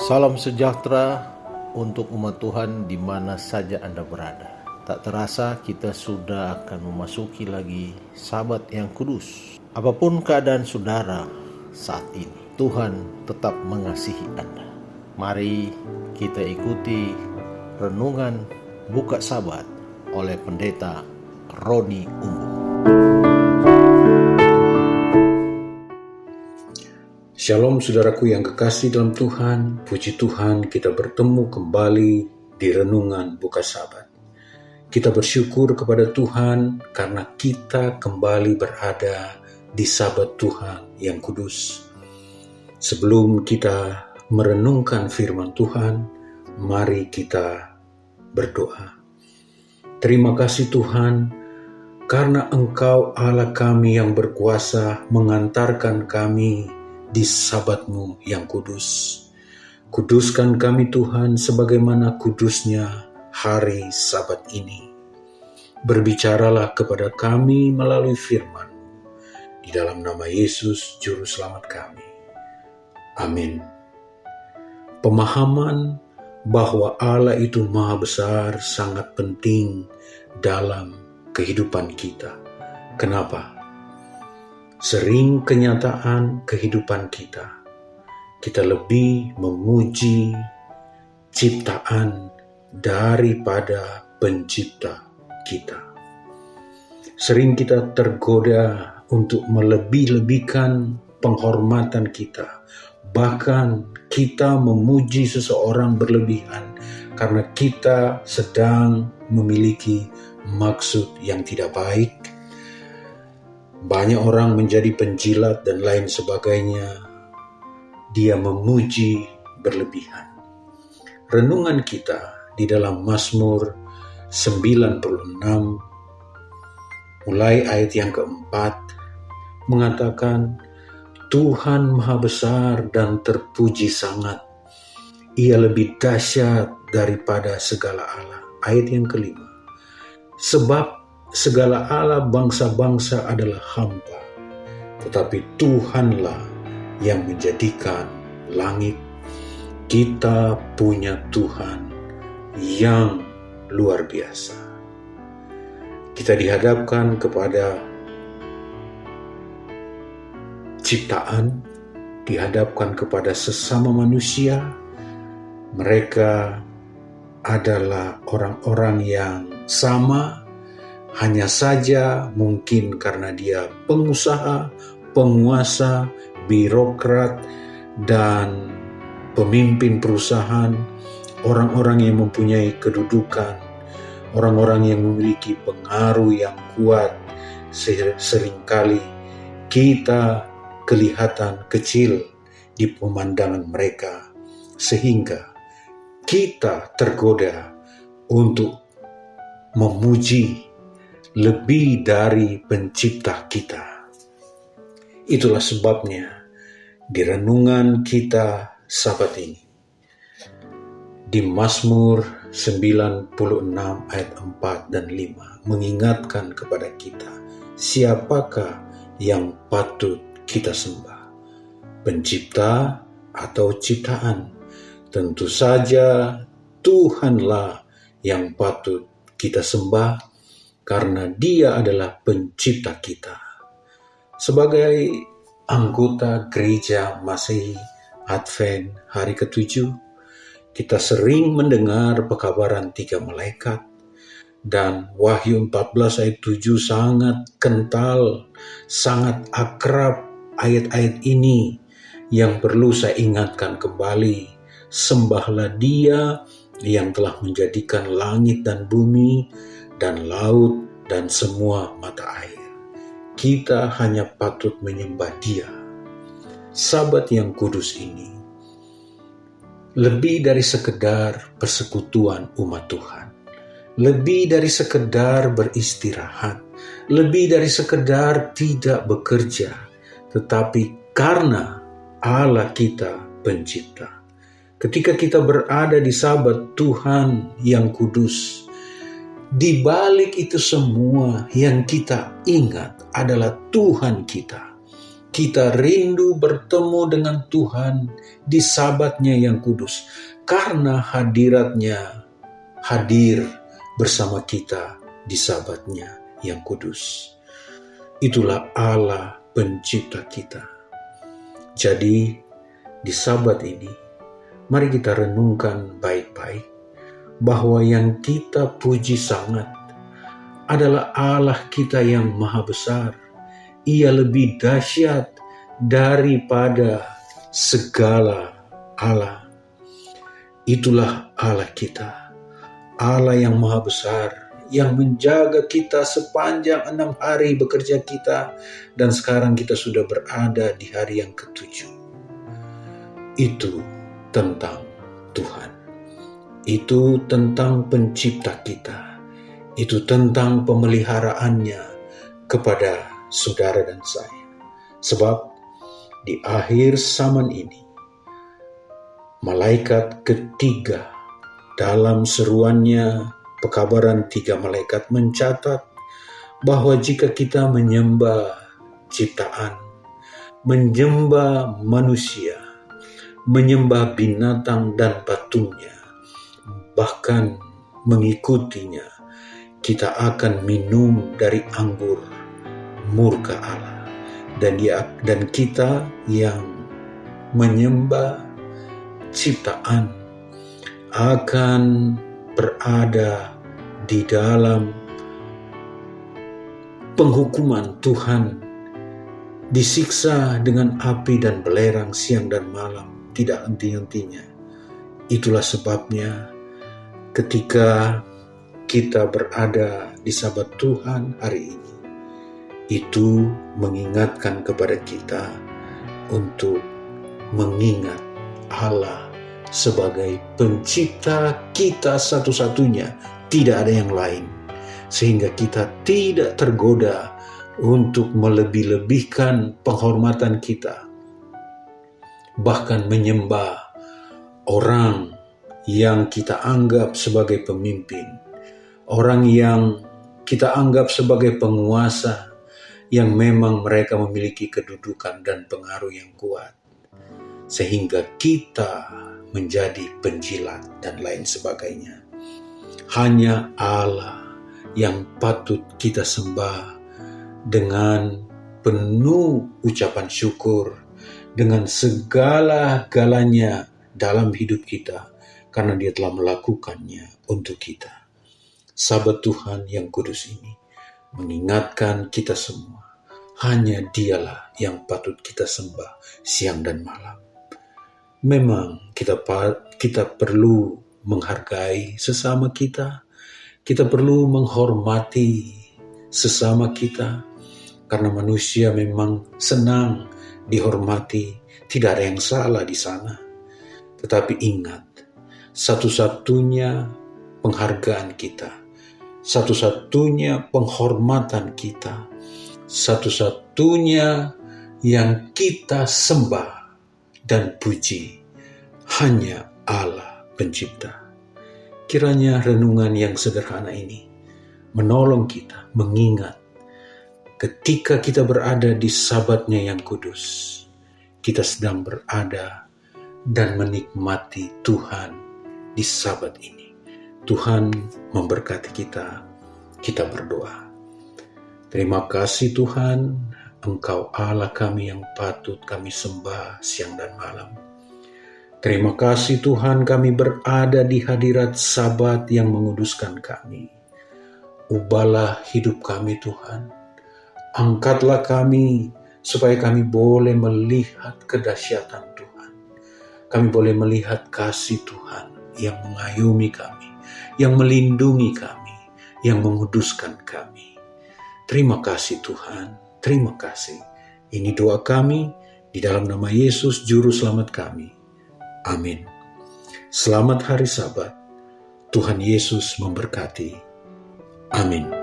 Salam sejahtera untuk umat Tuhan di mana saja Anda berada. Tak terasa kita sudah akan memasuki lagi Sabat yang kudus. Apapun keadaan saudara saat ini, Tuhan tetap mengasihi Anda. Mari kita ikuti renungan buka Sabat oleh Pendeta Roni Umbu. Shalom saudaraku yang kekasih dalam Tuhan, puji Tuhan kita bertemu kembali di renungan buka Sabat. Kita bersyukur kepada Tuhan karena kita kembali berada di Sabat Tuhan yang kudus. Sebelum kita merenungkan firman Tuhan, mari kita berdoa. Terima kasih Tuhan, karena Engkau Allah kami yang berkuasa mengantarkan kami di Sabat-Mu yang kudus. Kuduskan kami Tuhan sebagaimana kudusnya hari Sabat ini. Berbicaralah kepada kami melalui firman-Mu. Di dalam nama Yesus Juru Selamat kami. Amin. Pemahaman bahwa Allah itu Maha Besar sangat penting dalam kehidupan kita. Kenapa? Sering kenyataan kehidupan kita lebih memuji ciptaan daripada pencipta kita. Sering kita tergoda untuk melebih-lebihkan penghormatan kita. Bahkan kita memuji seseorang berlebihan karena kita sedang memiliki maksud yang tidak baik. Banyak orang menjadi penjilat dan lain sebagainya. Dia memuji berlebihan. Renungan kita di dalam Mazmur 96 mulai ayat yang keempat mengatakan, Tuhan Maha Besar dan terpuji sangat. Ia lebih dahsyat daripada segala Allah. Ayat yang kelima. Sebab segala Allah bangsa-bangsa adalah hampa, tetapi Tuhanlah yang menjadikan langit. Kita punya Tuhan yang luar biasa. Kita dihadapkan kepada ciptaan, dihadapkan kepada sesama manusia. Mereka adalah orang-orang yang sama. Hanya saja mungkin karena dia pengusaha, penguasa, birokrat, dan pemimpin perusahaan, orang-orang yang mempunyai kedudukan, orang-orang yang memiliki pengaruh yang kuat, seringkali kita kelihatan kecil di pemandangan mereka, sehingga kita tergoda untuk memuji lebih dari pencipta kita. Itulah sebabnya di renungan kita Sabat ini, di Mazmur 96 ayat 4 dan 5 mengingatkan kepada kita, siapakah yang patut kita sembah? Pencipta atau ciptaan? Tentu saja Tuhanlah yang patut kita sembah, karena Dia adalah pencipta kita. Sebagai anggota gereja Masehi Advent hari ke-7, kita sering mendengar pekabaran 3 malaikat, dan Wahyu 14 ayat 7 sangat kental, sangat akrab ayat-ayat ini yang perlu saya ingatkan kembali. Sembahlah Dia yang telah menjadikan langit dan bumi, dan laut, dan semua mata air. Kita hanya patut menyembah Dia. Sabat yang kudus ini lebih dari sekedar persekutuan umat Tuhan, lebih dari sekedar beristirahat, lebih dari sekedar tidak bekerja, tetapi karena Allah kita pencipta. Ketika kita berada di Sabat Tuhan yang kudus, di balik itu semua yang kita ingat adalah Tuhan kita. kita rindu bertemu dengan Tuhan di Sabatnya yang kudus, karena hadiratnya hadir bersama kita di Sabatnya yang kudus. Itulah Allah pencipta kita. Jadi di Sabat ini, mari kita renungkan baik-baik bahwa yang kita puji sangat adalah Allah kita yang maha besar. Ia lebih dahsyat daripada segala Allah. Itulah Allah kita, Allah yang maha besar, yang menjaga kita sepanjang 6 hari bekerja kita, dan sekarang kita sudah berada di hari yang ke-7. Itu tentang Tuhan. Itu tentang pencipta kita. Itu tentang pemeliharaannya kepada saudara dan saya. Sebab di akhir zaman ini, malaikat ketiga dalam seruannya, pekabaran 3 malaikat mencatat bahwa jika kita menyembah ciptaan, menyembah manusia, menyembah binatang dan patungnya, bahkan mengikutinya, kita akan minum dari anggur murka Allah. Dan kita yang menyembah ciptaan akan berada di dalam penghukuman Tuhan, disiksa dengan api dan belerang siang dan malam, tidak henti-hentinya. Itulah sebabnya ketika kita berada di Sabat Tuhan hari ini, itu mengingatkan kepada kita untuk mengingat Allah sebagai pencipta kita satu-satunya, tidak ada yang lain, sehingga kita tidak tergoda untuk melebih-lebihkan penghormatan kita, bahkan menyembah orang yang kita anggap sebagai pemimpin, orang yang kita anggap sebagai penguasa, yang memang mereka memiliki kedudukan dan pengaruh yang kuat, sehingga kita menjadi penjilat dan lain sebagainya. Hanya Allah yang patut kita sembah dengan penuh ucapan syukur, dengan segala-galanya dalam hidup kita, karena Dia telah melakukannya untuk kita. Sabat Tuhan yang kudus ini mengingatkan kita semua, hanya Dialah yang patut kita sembah siang dan malam. Memang kita perlu menghargai sesama kita, kita perlu menghormati sesama kita, karena manusia memang senang dihormati, tidak ada yang salah di sana. Tetapi ingat, satu-satunya penghargaan kita, satu-satunya penghormatan kita, satu-satunya yang kita sembah dan puji hanya Allah pencipta. Kiranya renungan yang sederhana ini menolong kita mengingat ketika kita berada di Sabatnya yang kudus, kita sedang berada dan menikmati Tuhan di Sabat ini. Tuhan memberkati kita. Kita berdoa. Terima kasih Tuhan, Engkau Allah kami yang patut kami sembah siang dan malam. Terima kasih Tuhan, kami berada di hadirat Sabat yang menguduskan kami. Ubahlah hidup kami Tuhan. Angkatlah kami supaya kami boleh melihat kedahsyatan Tuhan. Kami boleh melihat kasih Tuhan yang mengayomi kami, yang melindungi kami, yang menguduskan kami. Terima kasih Tuhan, terima kasih. Ini doa kami di dalam nama Yesus Juru Selamat kami. Amin. Selamat hari Sabat. Tuhan Yesus memberkati. Amin.